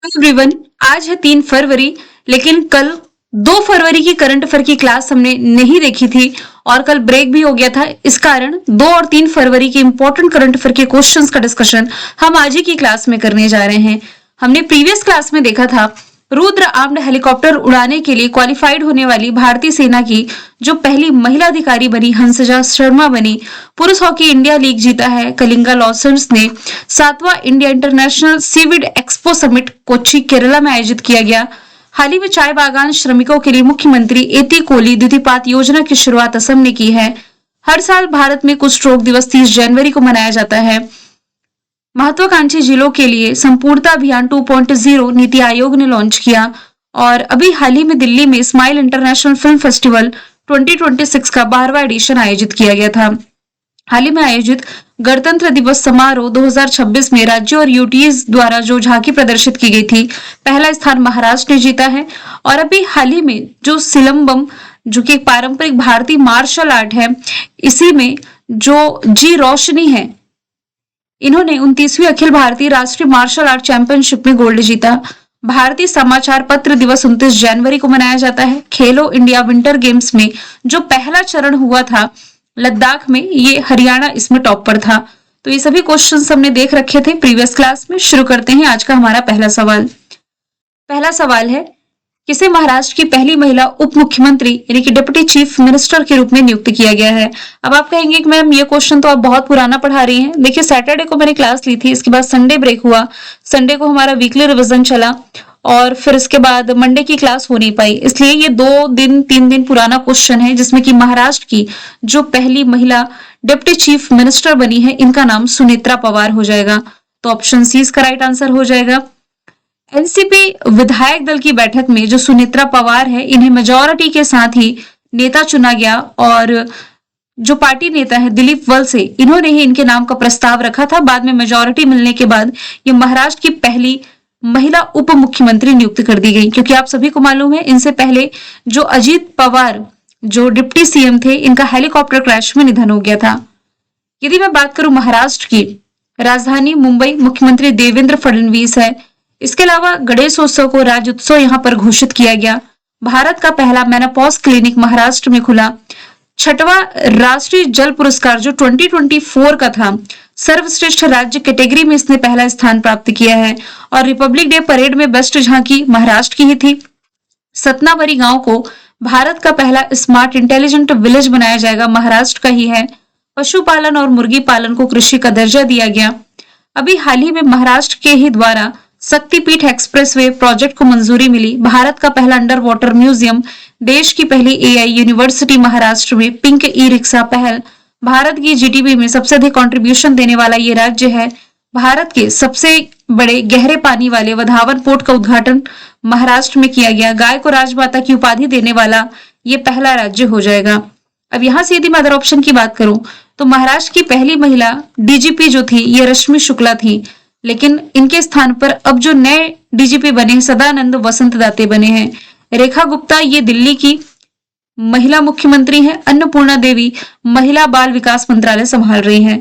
Everyone, आज है 3 फरवरी। लेकिन कल 2 फरवरी की करंट अफेयर की क्लास हमने नहीं देखी थी और कल ब्रेक भी हो गया था। इस कारण 2 और 3 फरवरी के इंपॉर्टेंट करंट अफेयर के क्वेश्चंस का डिस्कशन हम आज ही की क्लास में करने जा रहे हैं। हमने प्रीवियस क्लास में देखा था रुद्र आर्म्ड हेलीकॉप्टर उड़ाने के लिए क्वालिफाइड होने वाली भारतीय सेना की जो पहली महिला अधिकारी बनी हंसजा शर्मा बनी। पुरुष हॉकी इंडिया लीग जीता है कलिंगा लॉसर्स ने। 7वां India international seaweed expo summit Kochi Kerala में आयोजित किया गया। हाल ही में चाय बागान श्रमिकों के लिए मुख्यमंत्री एती कोली द्वितीयपात योजना की शुरुआत असम ने की है। हर साल भारत में कुष्ठ रोग दिवस 30 जनवरी को मनाया जाता है। महत्वाकांक्षी जिलों के लिए संपूर्णता अभियान 2.0 नीति आयोग ने लॉन्च किया। और अभी हाल ही में दिल्ली में स्माइल इंटरनेशनल फिल्म फेस्टिवल 2026 का 12वां एडिशन आयोजित किया गया था। हाल ही में आयोजित गणतंत्र दिवस समारोह 2026 में राज्यों और यूटीज द्वारा जो झांकी प्रदर्शित की गई थी, पहला स्थान महाराष्ट्र ने जीता है। और अभी हाल ही में जो सिलंबम, जो कि एक पारंपरिक भारतीय मार्शल आर्ट है, इसी में जो जी रोशनी है, इन्होंने 29वीं अखिल भारतीय राष्ट्रीय मार्शल आर्ट चैंपियनशिप में गोल्ड जीता। भारतीय समाचार पत्र दिवस 29 जनवरी को मनाया जाता है। खेलो इंडिया विंटर गेम्स में जो पहला चरण हुआ था लद्दाख में, ये हरियाणा इसमें टॉप पर था। तो ये सभी क्वेश्चंस हमने देख रखे थे प्रीवियस क्लास में। शुरू करते हैं आज का हमारा पहला सवाल। पहला सवाल है, किसे महाराष्ट्र की पहली महिला उप मुख्यमंत्री यानी कि डिप्टी चीफ मिनिस्टर के रूप में नियुक्त किया गया है? अब आप कहेंगे कि मैम ये क्वेश्चन तो आप बहुत पुराना पढ़ा रही हैं। देखिए, सैटरडे को मैंने क्लास ली थी, इसके बाद संडे ब्रेक हुआ, संडे को हमारा वीकली रिवीजन चला और फिर इसके बाद मंडे की क्लास हो नहीं पाई, इसलिए ये 2 दिन 3 दिन पुराना क्वेश्चन है, जिसमें कि महाराष्ट्र की जो पहली महिला डिप्टी चीफ मिनिस्टर बनी है, इनका नाम सुनेत्रा पवार हो जाएगा। तो ऑप्शन सी इसका राइट आंसर हो जाएगा। एनसीपी विधायक दल की बैठक में जो सुनेत्रा पवार है, इन्हें मेजोरिटी के साथ ही नेता चुना गया और जो पार्टी नेता है दिलीप वलसे, इन्होंने ही इनके नाम का प्रस्ताव रखा था। बाद में मेजोरिटी मिलने के बाद ये महाराष्ट्र की पहली महिला उप मुख्यमंत्री नियुक्त कर दी गई, क्योंकि आप सभी को मालूम है इनसे पहले जो अजीत पवार जो डिप्टी सीएम थे, इनका हेलीकॉप्टर क्रैश में निधन हो गया था। यदि मैं बात करूं महाराष्ट्र की राजधानी मुंबई, मुख्यमंत्री देवेंद्र फडणवीस है। इसके अलावा गणेशोत्सव को राज्योत्सव यहां पर घोषित किया गया। भारत का पहला मेनोपॉज क्लिनिक महाराष्ट्र में खुला। 6वां राष्ट्रीय जल पुरस्कार जो 2024 का था, सर्वश्रेष्ठ राज्य कैटेगरी में इसने पहला स्थान प्राप्त किया है। और रिपब्लिक डे परेड में बेस्ट झांकी महाराष्ट्र की ही थी। सतनावरी गांव को भारत का पहला स्मार्ट इंटेलिजेंट विलेज बनाया जाएगा, महाराष्ट्र का ही है। पशुपालन और मुर्गी पालन को कृषि का दर्जा दिया गया। अभी हाल ही में महाराष्ट्र के ही द्वारा शक्तिपीठ एक्सप्रेसवे प्रोजेक्ट को मंजूरी मिली। भारत का पहला अंडर वाटर म्यूजियम, देश की पहली एआई यूनिवर्सिटी महाराष्ट्र में। पिंक ई रिक्शा पहल, भारत की जीडीपी में सबसे अधिक कंट्रीब्यूशन देने वाला ये राज्य है। भारत के सबसे बड़े गहरे पानी वाले वधावन पोर्ट का उद्घाटन महाराष्ट्र में किया गया। गाय को राजमाता की उपाधि देने वाला ये पहला राज्य हो जाएगा। अब यहां से यदि मैं अदर ऑप्शन की बात करूं तो महाराष्ट्र की पहली महिला डीजीपी जो थी ये रश्मि शुक्ला थी, लेकिन इनके स्थान पर अब जो नए डीजीपी बने सदानंद वसंत दाते बने हैं। रेखा गुप्ता ये दिल्ली की महिला मुख्यमंत्री हैं। अन्नपूर्णा देवी महिला बाल विकास मंत्रालय संभाल रही हैं।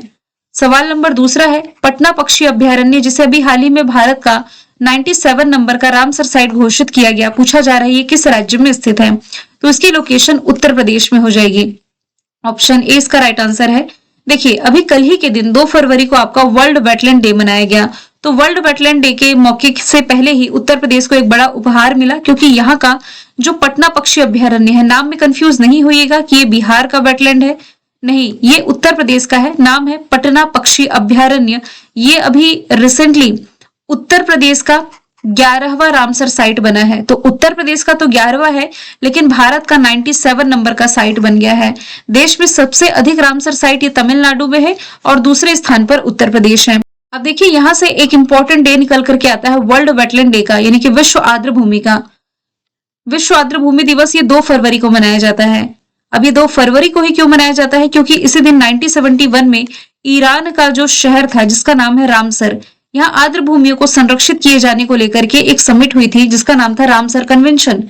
सवाल नंबर दूसरा है, पटना पक्षी अभ्यारण्य जिसे अभी हाल ही में भारत का 97 नंबर का रामसर साइट घोषित किया गया, पूछा जा रहा है ये किस राज्य में स्थित है? तो इसकी लोकेशन उत्तर प्रदेश में हो जाएगी। ऑप्शन ए इसका राइट आंसर है। देखिए, अभी कल ही के दिन 2 फरवरी को आपका वर्ल्ड वेटलैंड डे मनाया गया। तो वर्ल्ड वेटलैंड डे के मौके से पहले ही उत्तर प्रदेश को एक बड़ा उपहार मिला, क्योंकि यहाँ का जो पटना पक्षी अभ्यारण्य है, नाम में कंफ्यूज नहीं होइएगा कि ये बिहार का वेटलैंड है, नहीं, ये उत्तर प्रदेश का है। नाम है पटना पक्षी अभ्यारण्य। ये अभी रिसेंटली उत्तर प्रदेश का 11वां रामसर साइट बना है। तो उत्तर प्रदेश का तो 11वां है, लेकिन भारत का 97 नंबर का साइट बन गया है। देश में सबसे अधिक रामसर साइट ये तमिलनाडु में है और दूसरे स्थान पर उत्तर प्रदेश है। अब देखिए, यहां से एक इंपॉर्टेंट डे निकल करके आता है वर्ल्ड वेटलैंड डे का, यानी कि विश्व आर्द्र भूमि का। विश्व आर्द्र भूमि दिवस ये 2 फरवरी को मनाया जाता है। अब ये 2 फरवरी को ही क्यों मनाया जाता है? क्योंकि इसी दिन 1971 में ईरान का जो शहर था जिसका नाम है रामसर, यहाँ आर्द्र भूमियों को संरक्षित किए जाने को लेकर के एक समिट हुई थी जिसका नाम था रामसर कन्वेंशन।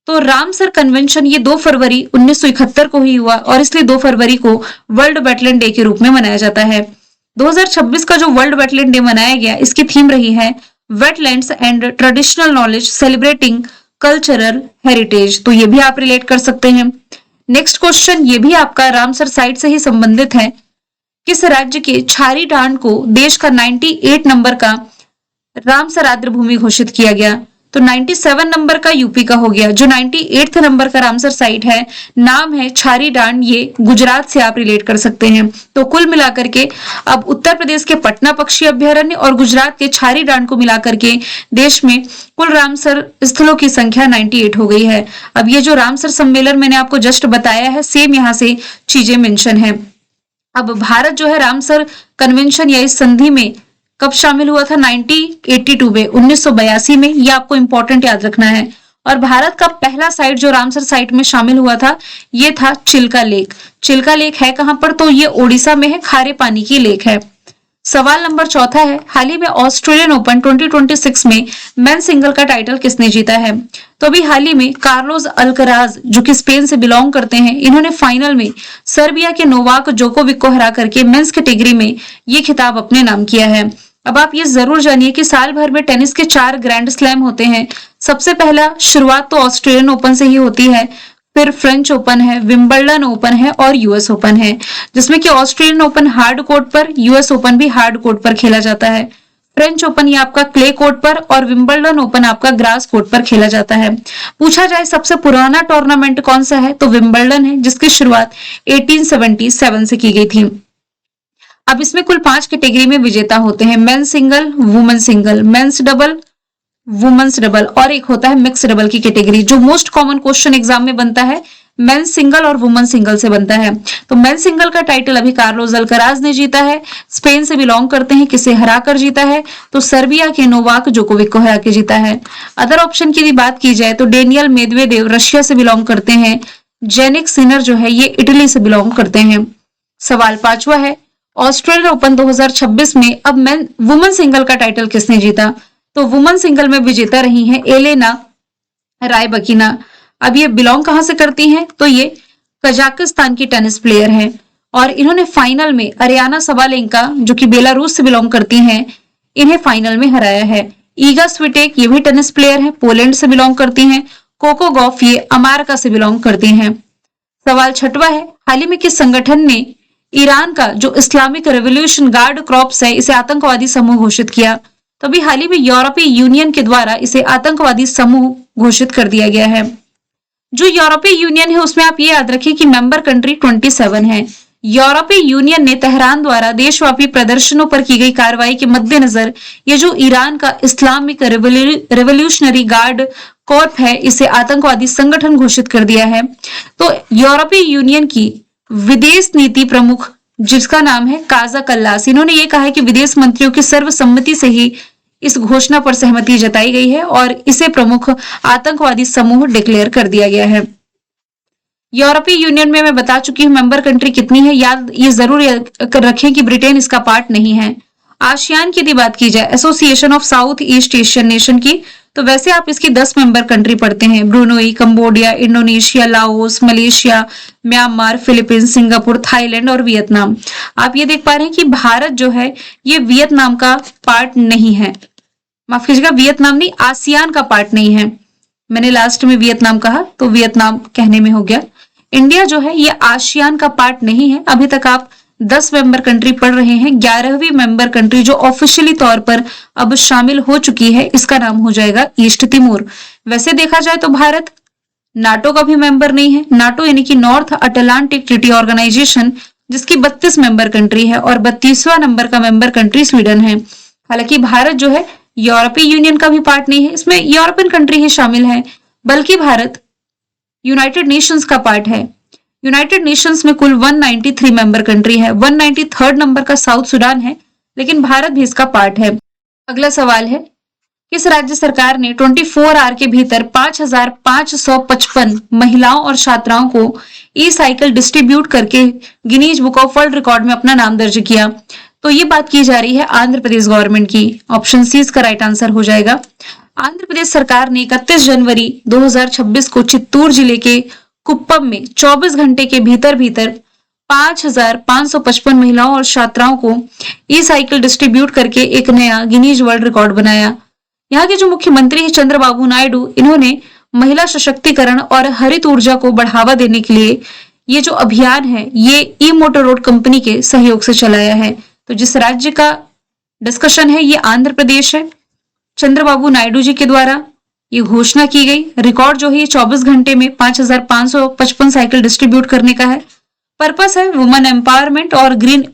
तो रामसर कन्वेंशन ये 2 फरवरी 1971 को ही हुआ और इसलिए 2 फरवरी को वर्ल्ड वेटलैंड डे के रूप में मनाया जाता है। 2026 का जो वर्ल्ड वेटलैंड डे मनाया गया, इसकी थीम रही है wetlands and traditional knowledge celebrating cultural heritage, तो ये भी आप रिलेट कर सकते हैं। नेक्स्ट क्वेश्चन ये भी आपका रामसर साइट से ही संबंधित है। किस राज्य के छारी डांड को देश का 98 नंबर का रामसर आर्द्र भूमि घोषित किया गया? तो 97 नंबर का यूपी का हो गया। जो 98 नंबर का रामसर साइट है, नाम है छारी डांड, ये गुजरात से आप रिलेट कर सकते हैं। तो कुल मिलाकर के अब उत्तर प्रदेश के पटना पक्षी अभ्यारण्य और गुजरात के छारी डांड को मिलाकर के देश में कुल रामसर स्थलों की संख्या 98 हो गई है। अब ये जो रामसर सम्मेलन मैंने आपको जस्ट बताया है, सेम यहाँ से चीजें मेंशन है। अब भारत जो है रामसर कन्वेंशन या इस संधि में कब शामिल हुआ था? 1982 में, 1982 में। ये आपको इंपॉर्टेंट याद रखना है। और भारत का पहला साइट जो रामसर साइट में शामिल हुआ था, ये था चिल्का लेक। चिल्का लेक है कहां पर? तो ये ओडिशा में है, खारे पानी की लेक है। सवाल नंबर चौथा है, हाल ही में ऑस्ट्रेलियन ओपन 2026 में मेन सिंगल का टाइटल किसने जीता है? तो अभी हाल ही में कार्लोस अल्कराज, जो कि स्पेन से बिलोंग करते हैं, इन्होंने फाइनल में सर्बिया के नोवाक जोकोविक को हरा करके मेंस कैटेगरी में ये खिताब अपने नाम किया है। अब आप ये जरूर जानिए कि साल भर में टेनिस के 4 ग्रैंड स्लैम होते हैं। सबसे पहला शुरुआत तो ऑस्ट्रेलियन ओपन से ही होती है, फिर फ्रेंच ओपन है, विंबलडन ओपन है और यूएस ओपन है, जिसमें कि ऑस्ट्रेलियन ओपन हार्ड कोर्ट पर, यूएस ओपन भी हार्ड कोर्ट पर खेला जाता है। फ्रेंच ओपन ये आपका क्ले कोर्ट पर और विंबलडन ओपन आपका ग्रास कोर्ट पर खेला जाता है। पूछा जाए सबसे पुराना टूर्नामेंट कौन सा है, तो विंबलडन है, जिसकी शुरुआत 1877 से की गई थी। अब इसमें कुल 5 कैटेगरी में विजेता होते हैं, men's single, women single, men's double, women's double और एक होता है मिक्स डबल की कैटेगरी। जो मोस्ट कॉमन क्वेश्चन एग्जाम में बनता है मेंस सिंगल और वुमेन सिंगल से बनता है। तो मेंस सिंगल का टाइटल अभी कार्लोस अल्कराज ने जीता है, स्पेन से बिलोंग करते हैं। किसे हराकर जीता है? तो सर्बिया के नोवाक जोकोविक को हरा के जीता है। अदर ऑप्शन की भी बात की जाए तो डेनियल मेदवेदेव रशिया से बिलोंग करते हैं, जेनिक सिनर जो है ये इटली से बिलोंग करते हैं। सवाल 5वां है, ऑस्ट्रेलियन ओपन 2026 में अब वुमेन सिंगल का टाइटल किसने जीता? तो वुमेन सिंगल में विजेता रही हैं एलेना रायबकीना। अब ये बिलोंग कहां से करती हैं? तो ये कजाकिस्तान की टेनिस प्लेयर हैं और इन्होंने फाइनल में अरियाना सबालेंका, जो कि बेलारूस से बिलोंग करती हैं, इन्हें फाइनल में हराया है। ईगा स्विटेक ये भी टेनिस प्लेयर हैं, पोलैंड से बिलोंग करती हैं। कोको गॉफ ये अमेरिका से बिलोंग करती हैं। सवाल 6वां है, हाल ही में किस संगठन ने ईरान का जो इस्लामिक रेवोल्यूशन गार्ड क्रॉप्स है इसे आतंकवादी समूह घोषित किया? तो अभी हाल ही में यूरोपीय यूनियन के द्वारा इसे आतंकवादी समूह घोषित कर दिया गया है। जो यूरोपीय यूनियन है उसमें आप ये याद रखिए कि मेंबर कंट्री 27 है। यूरोपीय यूनियन ने तेहरान द्वारा देशव्यापी प्रदर्शनों पर की गई कार्रवाई के मद्देनजर ये जो ईरान का इस्लामिक रेवोल्यूशनरी गार्ड कॉर्प है इसे आतंकवादी संगठन घोषित कर दिया है। तो यूरोपीय यूनियन की विदेश नीति प्रमुख जिसका नाम है काजा कल्लास, इन्होंने ये कहा है कि विदेश मंत्रियों की सर्वसम्मति से ही इस घोषणा पर सहमति जताई गई है और इसे प्रमुख आतंकवादी समूह डिक्लेयर कर दिया गया है। यूरोपीय यूनियन में मैं बता चुकी हूँ मेंबर कंट्री कितनी है, याद ये जरूर रखें कि ब्रिटेन इसका पार्ट नहीं है। आसियान की यदि बात की जाए, association of south east Asian nation की, तो वैसे आप इसकी 10 मेंबर कंट्री पढ़ते हैं, Brunei, Cambodia, Indonesia, Laos, Malaysia, Myanmar, Philippines, Singapore, Thailand और वियतनाम। आप ये देख पा रहे हैं कि भारत जो है ये वियतनाम का पार्ट नहीं है, माफ कीजिएगा वियतनाम नहीं, आसियान का पार्ट नहीं है। मैंने लास्ट में वियतनाम कहा तो वियतनाम कहने में हो गया। इंडिया जो है ये आसियान का पार्ट नहीं है। अभी तक आप 10 मेंबर कंट्री पढ़ रहे हैं। 11वीं मेंबर कंट्री जो ऑफिशियली तौर पर अब शामिल हो चुकी है इसका नाम हो जाएगा ईस्ट तिमोर। वैसे देखा जाए तो भारत नाटो का भी मेंबर नहीं है। नाटो यानी कि नॉर्थ अटलांटिक ट्रीटी ऑर्गेनाइजेशन, जिसकी 32 मेंबर कंट्री है और 32वां नंबर का मेंबर कंट्री स्वीडन है। हालांकि भारत जो है यूरोपीय यूनियन का भी पार्ट नहीं है, इसमें यूरोपियन कंट्री ही शामिल है, बल्कि भारत यूनाइटेड नेशंस का पार्ट है। यूनाइटेड नेशंस में कुल 193 मेंबर कंट्री है। 193rd नंबर का साउथ सुडान है, लेकिन भारत भी इसका पार्ट है। अगला सवाल है, किस राज्य सरकार ने 24 आवर के भीतर 5555 महिलाओं और छात्राओं को ई साइकिल डिस्ट्रीब्यूट करके Guinness book of world record में अपना नाम दर्ज किया? तो ये बात की जा रही है आंध्र प्रदेश गवर्नमेंट की। ऑप्शन सी इसका राइट आंसर हो जाएगा। आंध्र प्रदेश सरकार ने 31 जनवरी 2026 को चित्तूर जिले के कुप्पम में 24 घंटे के भीतर 5555 महिलाओं और छात्राओं को ई साइकिल डिस्ट्रीब्यूट करके एक नया गिनीज वर्ल्ड रिकॉर्ड बनाया। यहाँ के जो मुख्यमंत्री है चंद्रबाबू नायडू, इन्होंने महिला सशक्तिकरण और हरित ऊर्जा को बढ़ावा देने के लिए ये जो अभियान है ये ई मोटर रोड कंपनी के सहयोग से चलाया है। तो जिस राज्य का डिस्कशन है ये आंध्र प्रदेश है। चंद्रबाबू नायडू जी के द्वारा ये घोषणा की गई। रिकॉर्ड जो है ये 24 घंटे में 5,555 साइकिल डिस्ट्रीब्यूट करने का है। पर्पस है वुमेन एम्पावरमेंट और ग्रीन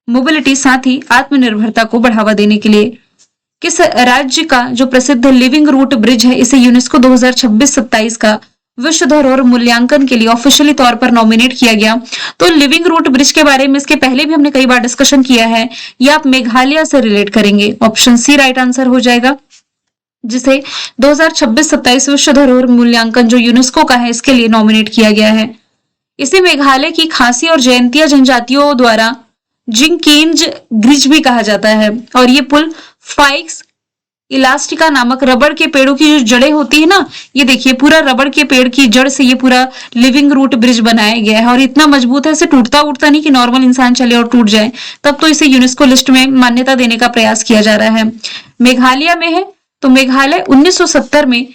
मोबिलिटी, साथ ही आत्मनिर्भरता को बढ़ावा देने के लिए। किस राज्य का जो प्रसिद्ध लिविंग रूट ब्रिज है इसे यूनेस्को 2026-27 का विश्व धरोहर मूल्यांकन के लिए ऑफिशियली तौर पर नॉमिनेट किया गया। तो लिविंग रूट ब्रिज के बारे में इसके पहले भी हमने कई बार डिस्कशन किया है। ये आप मेघालय से रिलेट करेंगे। ऑप्शन सी राइट आंसर हो जाएगा, जिसे 2026-27 विश्व धरोहर मूल्यांकन जो यूनेस्को का है इसके लिए नॉमिनेट किया गया है। इसे मेघालय की खासी और जयंतिया जनजातियों द्वारा जिंगकेंज ब्रिज भी कहा जाता है। और ये पुल फाइक्स इलास्टिका नामक रबड़ के पेड़ों की जो जड़ें होती है ना, ये देखिए पूरा रबड़ के पेड़ की जड़ से ये पूरा लिविंग रूट ब्रिज बनाया गया है और इतना मजबूत है, इसे टूटता उठता नहीं कि नॉर्मल इंसान चले और टूट जाए। तब तो इसे यूनेस्को लिस्ट में मान्यता देने का प्रयास किया जा रहा है। मेघालय में है, तो मेघालय 1970 में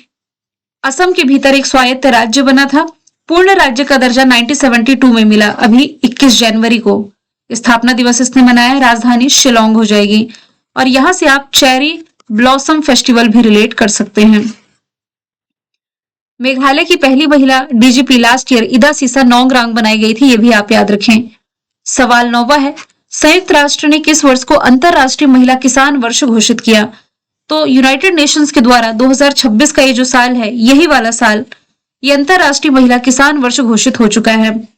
असम के भीतर एक स्वायत्त राज्य बना था। पूर्ण राज्य का दर्जा 1972 में मिला। अभी 21 जनवरी को स्थापना दिवस इसने मनाया। राजधानी शिलोंग हो जाएगी। और यहां से आप चेरी ब्लॉसम फेस्टिवल भी रिलेट कर सकते हैं। मेघालय की पहली महिला डीजीपी लास्ट ईयर इदा सीसा नोंगरांग बनाई गई थी, ये भी आप याद रखें। सवाल 9वां है, संयुक्त राष्ट्र ने किस वर्ष को अंतरराष्ट्रीय महिला किसान वर्ष घोषित किया? तो यूनाइटेड नेशंस के द्वारा 2026 का ये जो साल है, यही वाला साल, ये अंतरराष्ट्रीय महिला किसान वर्ष घोषित हो चुका है।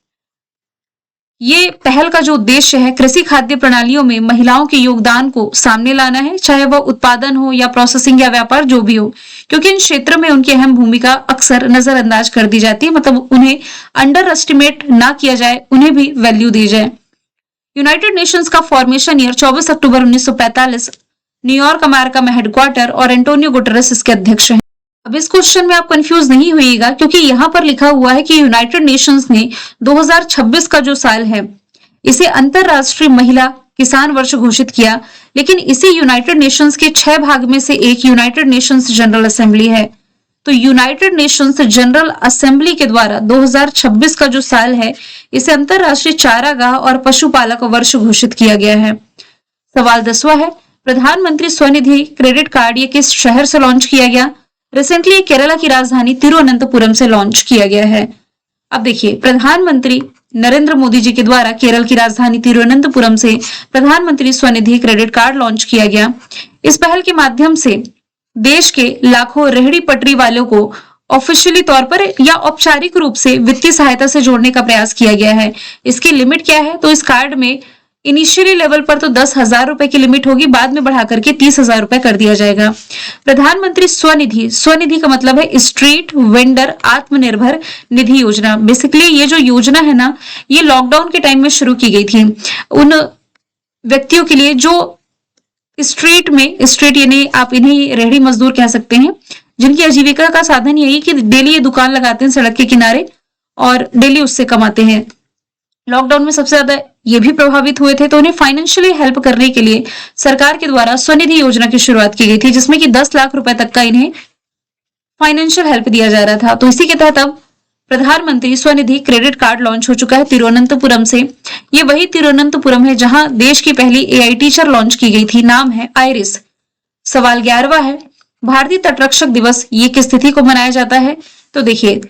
ये पहल का जो उद्देश्य है कृषि खाद्य प्रणालियों में महिलाओं के योगदान को सामने लाना है, चाहे वह उत्पादन हो या प्रोसेसिंग या व्यापार जो भी हो, क्योंकि इन क्षेत्रों में उनकी अहम भूमिका अक्सर नजरअंदाज कर दी जाती है। मतलब उन्हें अंडर एस्टिमेट ना किया जाए, उन्हें भी वैल्यू दी जाए। यूनाइटेड नेशंस का फॉर्मेशन ईयर 24 अक्टूबर 1945, न्यूयॉर्क अमेरिका में हेडक्वार्टर, और एंटोनियो गुटेरेस इसके अध्यक्ष हैं। अब इस क्वेश्चन में आप कंफ्यूज नहीं होइएगा, क्योंकि यहाँ पर लिखा हुआ है कि यूनाइटेड नेशंस ने 2026 का जो साल है इसे अंतरराष्ट्रीय महिला किसान वर्ष घोषित किया, लेकिन इसी यूनाइटेड नेशंस के 6 भाग में से एक यूनाइटेड नेशंस जनरल असेंबली है। तो यूनाइटेड नेशंस जनरल असेंबली के द्वारा 2026 का जो साल है इसे अंतरराष्ट्रीय चारागाह और पशुपालक वर्ष घोषित किया गया है। सवाल 10वां है, प्रधानमंत्री स्वनिधि क्रेडिट कार्ड ये किस शहर से लॉन्च किया गया? रिसेंटली केरला की राजधानी तिरुवनंतपुरम से लॉन्च किया गया है। अब देखिए, प्रधानमंत्री नरेंद्र मोदी जी के द्वारा केरल की राजधानी तिरुवनंतपुरम से प्रधानमंत्री स्वनिधि क्रेडिट कार्ड लॉन्च किया गया। इस पहल के माध्यम से देश के लाखों रेहड़ी पटरी वालों को ऑफिशियली तौर पर या औपचारिक रूप से वित्तीय सहायता से जोड़ने का प्रयास किया गया है। इसकी लिमिट क्या है? तो इस कार्ड में इनिशियली लेवल पर तो 10,000 रुपए की लिमिट होगी, बाद में बढ़ा करके 30,000 रुपए कर दिया जाएगा। प्रधानमंत्री स्वनिधि, स्वनिधि का मतलब है स्ट्रीट वेंडर आत्मनिर्भर निधि योजना। बेसिकली ये जो योजना है ना, ये लॉकडाउन के टाइम में शुरू की गई थी उन व्यक्तियों के लिए जो स्ट्रीट में, स्ट्रीट यानी आप इन्हें रेहड़ी मजदूर कह सकते हैं, जिनकी आजीविका का साधन यही कि डेली ये दुकान लगाते हैं सड़क के किनारे और डेली उससे कमाते हैं। लॉकडाउन में सबसे ज्यादा ये भी प्रभावित हुए थे, तो उन्हें फाइनेंशियली हेल्प करने के लिए सरकार के द्वारा स्वनिधि योजना की शुरुआत की गई थी, जिसमें कि 10 लाख रुपए तक का इन्हें फाइनेंशियल हेल्प दिया जा रहा था। तो इसी के तहत अब प्रधानमंत्री स्वनिधि क्रेडिट कार्ड लॉन्च हो चुका है तिरुवनंतपुरम से। ये वही तिरुवनंतपुरम है जहां देश की पहली एआई टीचर लॉन्च की गई थी, नाम है आयरिस। सवाल 11वां है, भारतीय तटरक्षक दिवस ये किस तिथि को मनाया जाता है? तो देखिए,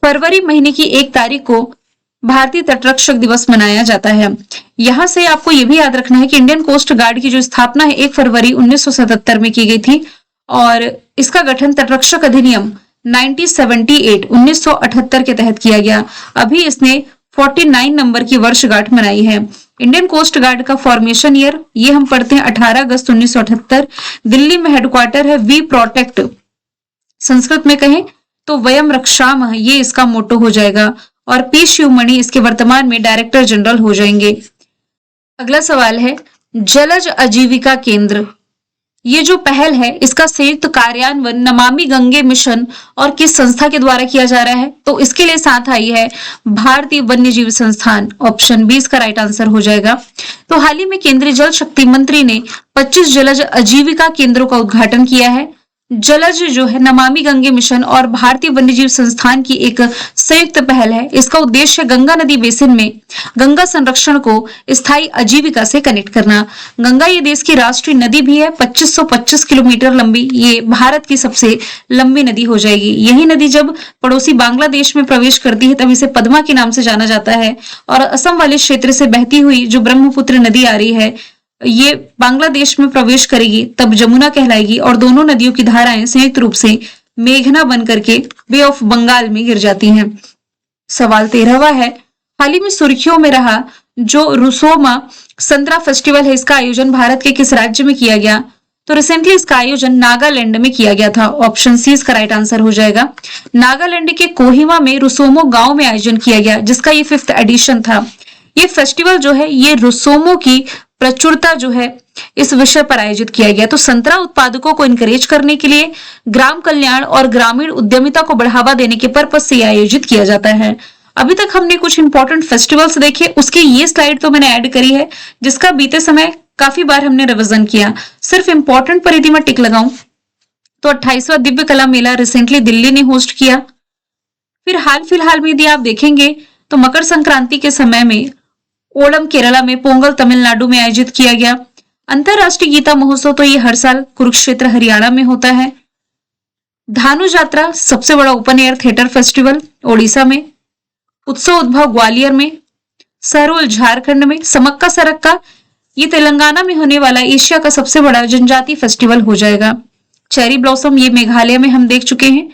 फरवरी महीने की 1 तारीख को भारतीय तटरक्षक दिवस मनाया जाता है। यहां से आपको यह भी याद रखना है कि इंडियन कोस्ट गार्ड की जो स्थापना है 1 फरवरी 1977 में की गई थी और इसका गठन तटरक्षक अधिनियम 1978 के तहत किया गया। अभी इसने 49 नंबर की वर्षगांठ मनाई है। इंडियन कोस्ट गार्ड का फॉर्मेशन ईयर ये हम पढ़ते हैं 18 अगस्त 1978। दिल्ली में हेडक्वार्टर है। वी प्रोटेक्ट, संस्कृत में कहें तो वयम रक्षामः, ये इसका मोटो हो जाएगा। और पी शिवमणि इसके वर्तमान में डायरेक्टर जनरल हो जाएंगे। अगला सवाल है, जलज आजीविका केंद्र ये जो पहल है इसका संयुक्त कार्यान्वयन नमामि गंगे मिशन और किस संस्था के द्वारा किया जा रहा है? तो इसके लिए साथ आई है भारतीय वन्यजीव संस्थान। ऑप्शन बी इसका राइट आंसर हो जाएगा। तो हाल ही में केंद्रीय जल शक्ति मंत्री ने 25 जलज आजीविका केंद्रों का उद्घाटन किया है। जलज जो है नमामि गंगे मिशन और भारतीय वन्यजीव संस्थान की एक संयुक्त पहल है। इसका उद्देश्य गंगा नदी बेसिन में गंगा संरक्षण को स्थायी आजीविका से कनेक्ट करना। गंगा ये देश की राष्ट्रीय नदी भी है, 2525 किलोमीटर लंबी ये भारत की सबसे लंबी नदी हो जाएगी। यही नदी जब पड़ोसी बांग्लादेश में प्रवेश करती है तब इसे पद्मा के नाम से जाना जाता है और असम वाले क्षेत्र से बहती हुई जो ब्रह्मपुत्र नदी आ रही है ये बांग्लादेश में प्रवेश करेगी तब जमुना कहलाएगी और दोनों नदियों की धाराएं संयुक्त रूप से मेघना बन करके बे ऑफ बंगाल में गिर जाती हैं। सवाल 13वां है, हाल ही में सुर्खियों में रहा जो रुसोमा संतरा फेस्टिवल है, इसका आयोजन भारत के किस राज्य में किया गया? तो रिसेंटली इसका आयोजन नागालैंड में किया गया था। ऑप्शन सी इसका राइट आंसर हो जाएगा। नागालैंड के कोहिमा में रुसोमो गांव में आयोजन किया गया जिसका ये 5th एडिशन था। ये फेस्टिवल जो है ये रुसोमो की प्रचुरता जो है इस विषय पर आयोजित किया गया। तो संतरा उत्पादकों को इनकरेज करने के लिए ग्राम कल्याण और ग्रामीण उद्यमिता को बढ़ावा देने के पर्पज से आयोजित किया जाता है। अभी तक हमने कुछ इंपॉर्टेंट फेस्टिवल्स देखे, उसकी ये स्लाइड तो मैंने ऐड करी है जिसका बीते समय काफी बार हमने रिवीजन किया। सिर्फ इंपॉर्टेंट पर यदि मैं टिक लगाऊं तो 28वां दिव्य कला मेला रिसेंटली दिल्ली ने होस्ट किया। फिर हाल फिलहाल में यदि आप देखेंगे तो मकर संक्रांति के समय में ओणम केरला में, पोंगल तमिलनाडु में आयोजित किया गया। अंतरराष्ट्रीय गीता महोत्सव तो ये हर साल कुरुक्षेत्र हरियाणा में होता है। धानु यात्रा सबसे बड़ा open air theatre festival Odisha में, उत्सव उद्भव ग्वालियर में, सहरोल झारखंड में, समक्का सरक्का ये तेलंगाना में होने वाला एशिया का सबसे बड़ा जनजाति फेस्टिवल हो जाएगा। चेरी ब्लॉसम ये मेघालय में हम देख चुके हैं।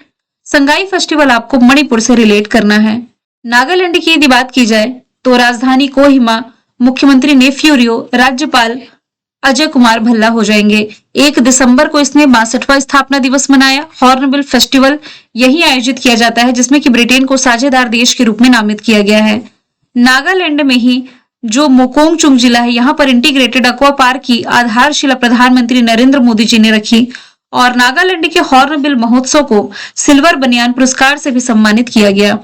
संगाई फेस्टिवल आपको मणिपुर से रिलेट करना है। नागालैंड की यदि बात की जाए तो राजधानी कोहिमा, मुख्यमंत्री नेफ्यूरियो, राज्यपाल अजय कुमार भल्ला हो जाएंगे। 1 दिसंबर को इसने 62वां स्थापना दिवस मनाया। हॉर्नबिल फेस्टिवल यही आयोजित किया जाता है जिसमें कि ब्रिटेन को साझेदार देश के रूप में नामित किया गया है। नागालैंड में ही जो मोकोंगचुंग जिला है यहाँ पर इंटीग्रेटेड एक्वा पार्क की आधारशिला प्रधानमंत्री नरेंद्र मोदी जी ने रखी और नागालैंड के हॉर्नबिल महोत्सव को सिल्वर बनियान पुरस्कार से भी सम्मानित किया गया।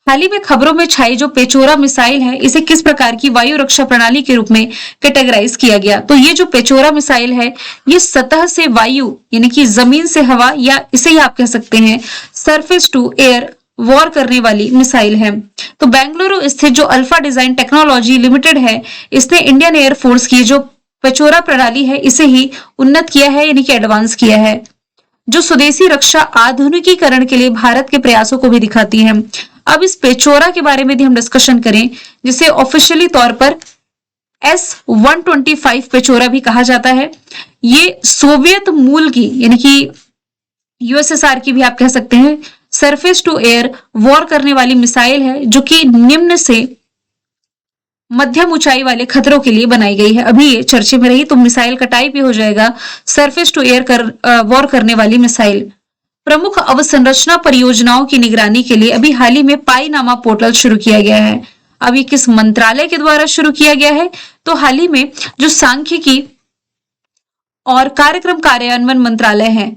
हाल ही में खबरों में छाई जो पेचोरा मिसाइल है इसे किस प्रकार की वायु रक्षा प्रणाली के रूप में कैटेगराइज किया गया? तो ये जो पेचोरा मिसाइल है ये सतह से वायु यानी कि जमीन से हवा या इसे ही आप कह सकते हैं सरफेस टू एयर वॉर करने वाली मिसाइल है। तो बेंगलुरु स्थित जो अल्फा डिजाइन टेक्नोलॉजी लिमिटेड है इसने इंडियन एयरफोर्स की जो पेचोरा प्रणाली है इसे ही उन्नत किया है यानी कि एडवांस किया है जो स्वदेशी रक्षा आधुनिकीकरण के लिए भारत के प्रयासों को भी दिखाती है। अब इस पेचोरा के बारे में भी हम डिस्कशन करें जिसे ऑफिशियली तौर पर S-125 पेचोरा भी कहा जाता है। ये सोवियत मूल की यानी कि यूएसएसआर की भी आप कह सकते हैं सरफेस टू एयर वॉर करने वाली मिसाइल है जो कि निम्न से मध्यम ऊंचाई वाले खतरों के लिए बनाई गई है। अभी ये चर्चे में रही तो मिसाइल का टाइप ही हो जाएगा सरफेस टू एयर वॉर करने वाली मिसाइल। प्रमुख अवसंरचना परियोजनाओं की निगरानी के लिए अभी हाल ही में पाई नामा पोर्टल शुरू किया गया है। अब ये किस मंत्रालय के द्वारा शुरू किया गया है? तो हाल ही में जो सांख्यिकी और कार्यक्रम कार्यान्वयन मंत्रालय है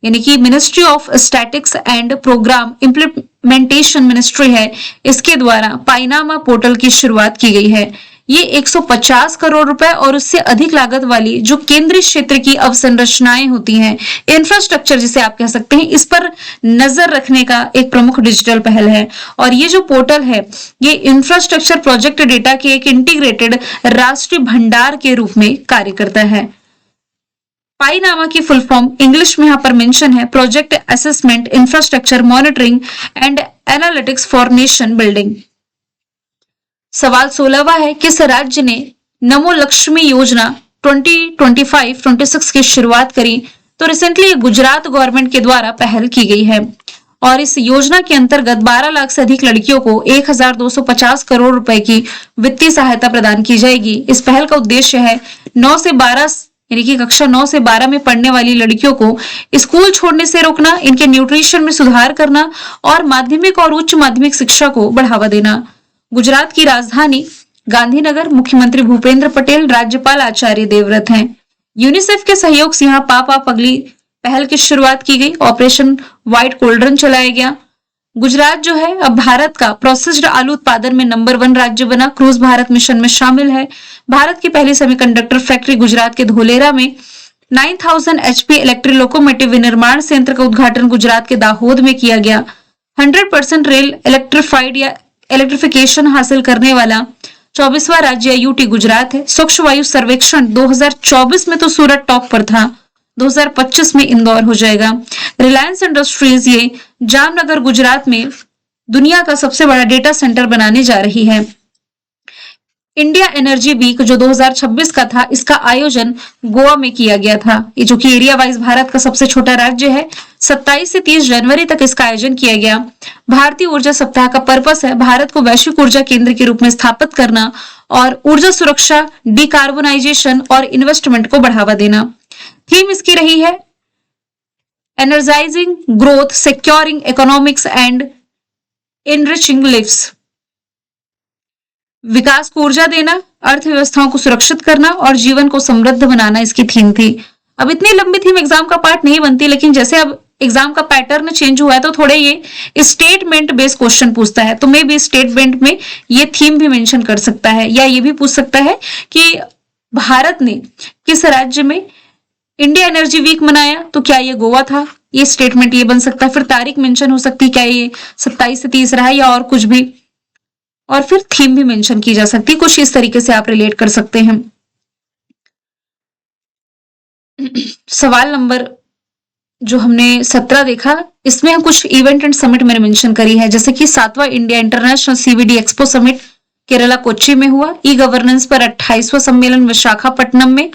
यानी कि ministry of statics and programme implementation ministry है इसके द्वारा पाइनामा पोर्टल की शुरुआत की गई है। ये 150 करोड़ रुपए और उससे अधिक लागत वाली जो केंद्रीय क्षेत्र की अवसंरचनाएं होती हैं इंफ्रास्ट्रक्चर जिसे आप कह सकते हैं इस पर नजर रखने का एक प्रमुख डिजिटल पहल है। और ये जो पोर्टल है ये इंफ्रास्ट्रक्चर प्रोजेक्ट डेटा के एक इंटीग्रेटेड राष्ट्रीय भंडार के रूप में कार्य करता है। पाइनामा की फुल फॉर्म इंग्लिश में यहाँ पर मेंशन है project assessment infrastructure monitoring and analytics for nation building. सवाल 16वां है किस राज्य ने नमो लक्ष्मी योजना 2025-26 की शुरुआत करी? तो रिसेंटली गुजरात गवर्नमेंट के द्वारा पहल की गई है और इस योजना के अंतर्गत 12 लाख से अधिक लड़कियों को 1250 करोड़ रुपए की वित्तीय सहायता प्रदान की जाएगी। इस पहल का उद्देश्य है 9 से 12 यानी कि कक्षा 9 से 12 में पढ़ने वाली लड़कियों को स्कूल छोड़ने से रोकना, इनके न्यूट्रिशन में सुधार करना और माध्यमिक और उच्च माध्यमिक शिक्षा को बढ़ावा देना। गुजरात की राजधानी गांधीनगर, मुख्यमंत्री भूपेंद्र पटेल, राज्यपाल आचार्य देवव्रत हैं। यूनिसेफ के सहयोग से यहाँ पापा पगली पहल की शुरुआत की गई। ऑपरेशन व्हाइट कोल्ड्रन चलाया गया। गुजरात जो है अब भारत का प्रोसेस्ड आलू उत्पादन में नंबर 1 राज्य बना। क्रूज भारत मिशन में शामिल है। भारत की पहली सेमीकंडक्टर फैक्ट्री गुजरात के धोलेरा में 9000 HP इलेक्ट्रिक लोकोमोटिव विनिर्माण संयंत्र का उद्घाटन गुजरात के दाहोद में किया गया। 100% रेल इलेक्ट्रिफाइड या इलेक्ट्रिफिकेशन हासिल करने वाला 24वां राज्य यूटी गुजरात है। स्वच्छ वायु सर्वेक्षण 2024 में तो सूरत टॉप पर था, 2025 में इंदौर हो जाएगा। रिलायंस इंडस्ट्रीज ये जामनगर गुजरात में दुनिया का सबसे बड़ा डेटा सेंटर बनाने जा रही है। इंडिया एनर्जी वीक जो 2026 का था, इसका आयोजन गोवा में किया गया था। ये जो कि एरिया वाइज भारत का सबसे छोटा राज्य है। 27 से 30 जनवरी तक इसका आयोजन किया गया। भारतीय ऊर्जा सप्ताह का पर्पस है भारत को वैश्विक ऊर्जा केंद्र के रूप में स्थापित करना और ऊर्जा सुरक्षा, डिकार्बोनाइजेशन और इन्वेस्टमेंट को बढ़ावा देना। थीम इसकी रही है energising growth, securing economics and enriching lives. विकास को ऊर्जा देना, अर्थव्यवस्थाओं को सुरक्षित करना और जीवन को समृद्ध बनाना इसकी थीम थी। अब इतनी लंबी थीम एग्जाम का पार्ट नहीं बनती, लेकिन जैसे अब एग्जाम का पैटर्न चेंज हुआ है तो थोड़े ये स्टेटमेंट बेस्ड क्वेश्चन पूछता है, तो मे भी स्टेटमेंट में ये थीम भी मेंशन कर सकता है, या ये भी पूछ सकता है कि भारत ने किस राज्य में इंडिया एनर्जी वीक मनाया, तो क्या ये गोवा था, ये स्टेटमेंट ये बन सकता है। फिर तारीख मेंशन हो सकती है, क्या ये 27 से 30 रहा या और कुछ भी, और फिर थीम भी मेंशन की जा सकती है। कुछ इस तरीके से आप रिलेट कर सकते हैं। सवाल नंबर जो हमने 17 देखा, इसमें हम कुछ इवेंट एंड समिट मैंने मेंशन करी है, जैसे कि 7वां India international CVD expo summit Kerala Kochi में हुआ। ई गवर्नेंस पर 28वां सम्मेलन विशाखापट्टनम में।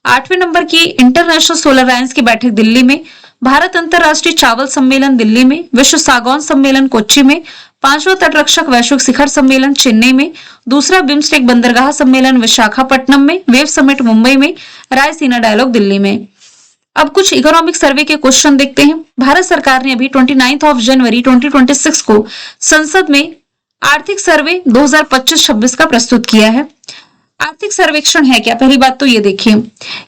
8वें नंबर की इंटरनेशनल सोलर अलायंस की बैठक दिल्ली में। भारत अंतरराष्ट्रीय चावल सम्मेलन दिल्ली में। विश्व सागौन सम्मेलन कोच्चि में। 5वां तटरक्षक वैश्विक शिखर सम्मेलन चेन्नई में। दूसरा बिम्स्टेक बंदरगाह सम्मेलन विशाखापट्टनम में। वेव समिट मुंबई में। रायसीना डायलॉग दिल्ली में। अब कुछ इकोनॉमिक सर्वे के क्वेश्चन देखते हैं। भारत सरकार ने अभी 29 जनवरी 2026 को संसद में आर्थिक सर्वे 2025-26 का प्रस्तुत किया है। आर्थिक सर्वेक्षण है क्या? पहली बात तो ये देखिए,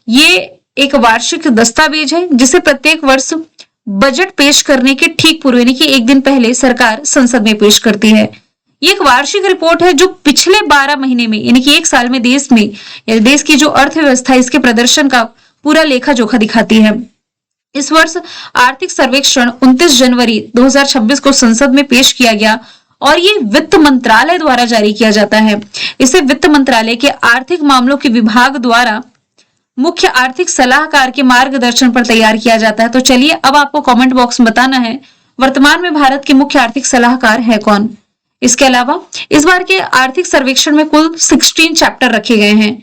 ये एक वार्षिक दस्तावेज है जिसे प्रत्येक वर्ष बजट पेश करने के ठीक पूर्व यानी कि एक दिन पहले सरकार संसद में पेश करती है। ये एक वार्षिक रिपोर्ट है जो पिछले 12 महीने में यानी कि एक साल में देश में या देश की जो अर्थव्यवस्था है इसके प्रदर्शन का पूरा लेखा जोखा दिखाती है। इस वर्ष आर्थिक सर्वेक्षण 29 जनवरी 2026 को संसद में पेश किया गया और ये वित्त मंत्रालय द्वारा जारी किया जाता है। इसे वित्त मंत्रालय के आर्थिक मामलों के विभाग द्वारा मुख्य आर्थिक सलाहकार के मार्गदर्शन पर तैयार किया जाता है। तो चलिए अब आपको कमेंट बॉक्स में बताना है वर्तमान में भारत के मुख्य आर्थिक सलाहकार है कौन। इसके अलावा इस बार के आर्थिक सर्वेक्षण में कुल 16 चैप्टर रखे गए हैं।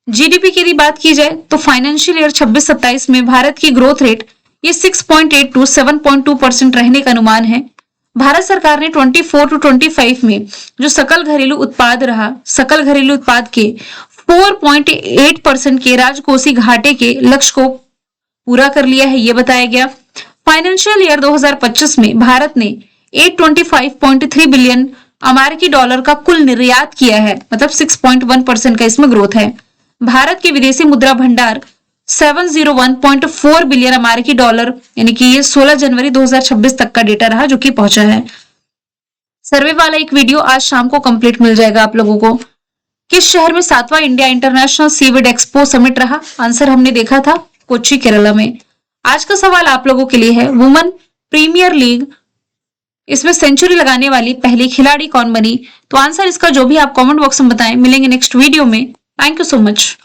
जीडीपी की यदि बात की जाए तो फाइनेंशियल ईयर 26-27 में भारत की ग्रोथ रेट ये 6.8 to 7.2% रहने का अनुमान है। भारत सरकार ने 24 to 25 में जो सकल घरेलू उत्पाद रहा, सकल घरेलू उत्पाद के 4.8% के राजकोषीय घाटे के लक्ष्य को पूरा कर लिया है, ये बताया गया। फाइनेंशियल ईयर 2025 में भारत ने 825.3 बिलियन अमेरिकी डॉलर का कुल निर्यात किया है, मतलब 6.1% का इसमें ग्रोथ है। भारत के विदेशी मुद्रा भंडार 701.4 बिलियन अमेरिकी डॉलर यानी कि ये 16 जनवरी 2026 तक का डेटा रहा जो कि पहुंचा है। सर्वे वाला एक वीडियो आज शाम को कंप्लीट मिल जाएगा आप लोगों को। किस शहर में 7वां India international seaweed expo summit रहा? आंसर हमने देखा था कोच्चि केरला में। आज का सवाल आप लोगों के लिए है वुमेन प्रीमियर लीग इसमें सेंचुरी लगाने वाली पहली खिलाड़ी कौन बनी? तो आंसर इसका जो भी आप कमेंट बॉक्स में बताएं। मिलेंगे नेक्स्ट वीडियो में। Thank you so much.